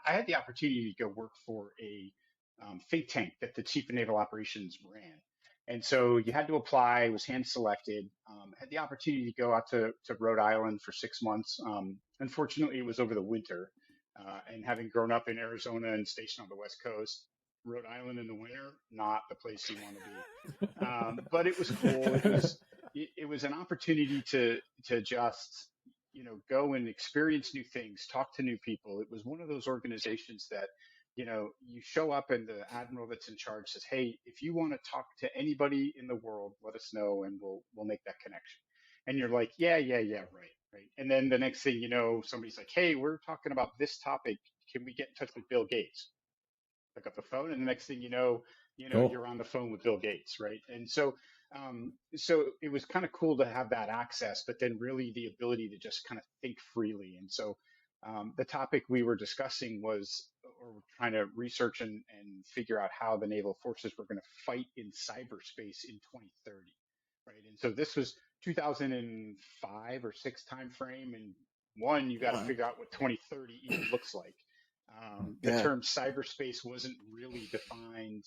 I had the opportunity to go work for a think tank that the chief of naval operations ran. And so you had to apply, was hand selected, had the opportunity to go out to Rhode Island for 6 months. Unfortunately, it was over the winter. And having grown up in Arizona and stationed on the West Coast, Rhode Island in the winter, not the place you want to be. But it was cool. It was an opportunity to just, go and experience new things, talk to new people. It was one of those organizations that, you show up and the admiral that's in charge says, "Hey, if you want to talk to anybody in the world, let us know and we'll make that connection." And you're like, yeah, yeah, yeah, right, right. And then the next thing you know, somebody's like, "Hey, we're talking about this topic. Can we get in touch with Bill Gates?" Pick up the phone, and the next thing Cool. you're on the phone with Bill Gates, right? And so it was kind of cool to have that access, but then really the ability to just kind of think freely. And so the topic we were discussing was, or trying to research and figure out how the naval forces were going to fight in cyberspace in 2030, right? And so this was 2005 or six time frame, and one, you got to Wow. figure out what 2030 even looks like. The Yeah. term cyberspace wasn't really defined,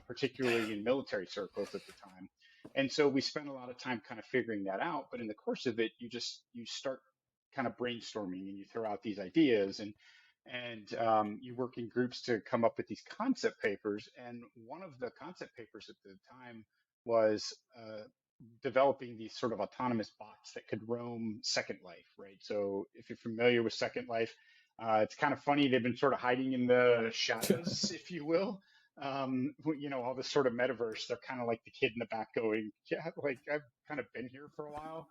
particularly in military circles at the time. And so we spent a lot of time kind of figuring that out. But in the course of it, you start kind of brainstorming and you throw out these ideas and you work in groups to come up with these concept papers. And one of the concept papers at the time was developing these sort of autonomous bots that could roam Second Life, right? So if you're familiar with Second Life, it's kind of funny. They've been sort of hiding in the shadows, if you will. All this sort of metaverse, they're kind of like the kid in the back going, yeah, like I've kind of been here for a while.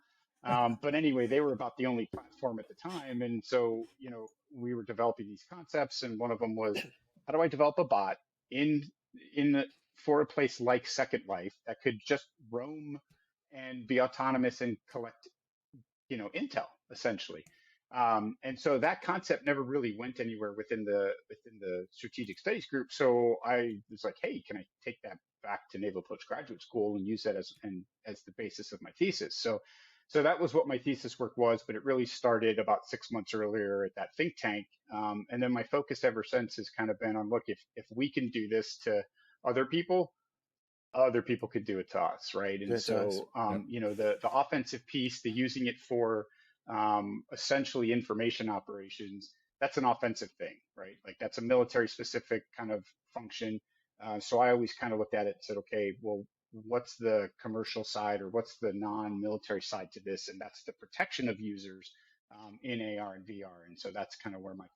But anyway, they were about the only platform at the time. And so, we were developing these concepts. And one of them was, how do I develop a bot in, for a place like Second Life that could just roam and be autonomous and collect, intel essentially. And so that concept never really went anywhere within the strategic studies group. So I was like, hey, can I take that back to Naval Postgraduate School and use that as the basis of my thesis? So that was what my thesis work was, but it really started about 6 months earlier at that think tank. And then my focus ever since has kind of been on, look, if we can do this to other people, other people could do it to us, right? And so, the offensive piece, the using it for essentially information operations, that's an offensive thing, right? Like that's a military specific kind of function. So I always kind of looked at it and said, okay, well, what's the commercial side or what's the non-military side to this? And that's the protection of users in AR and VR. And so that's kind of where my focus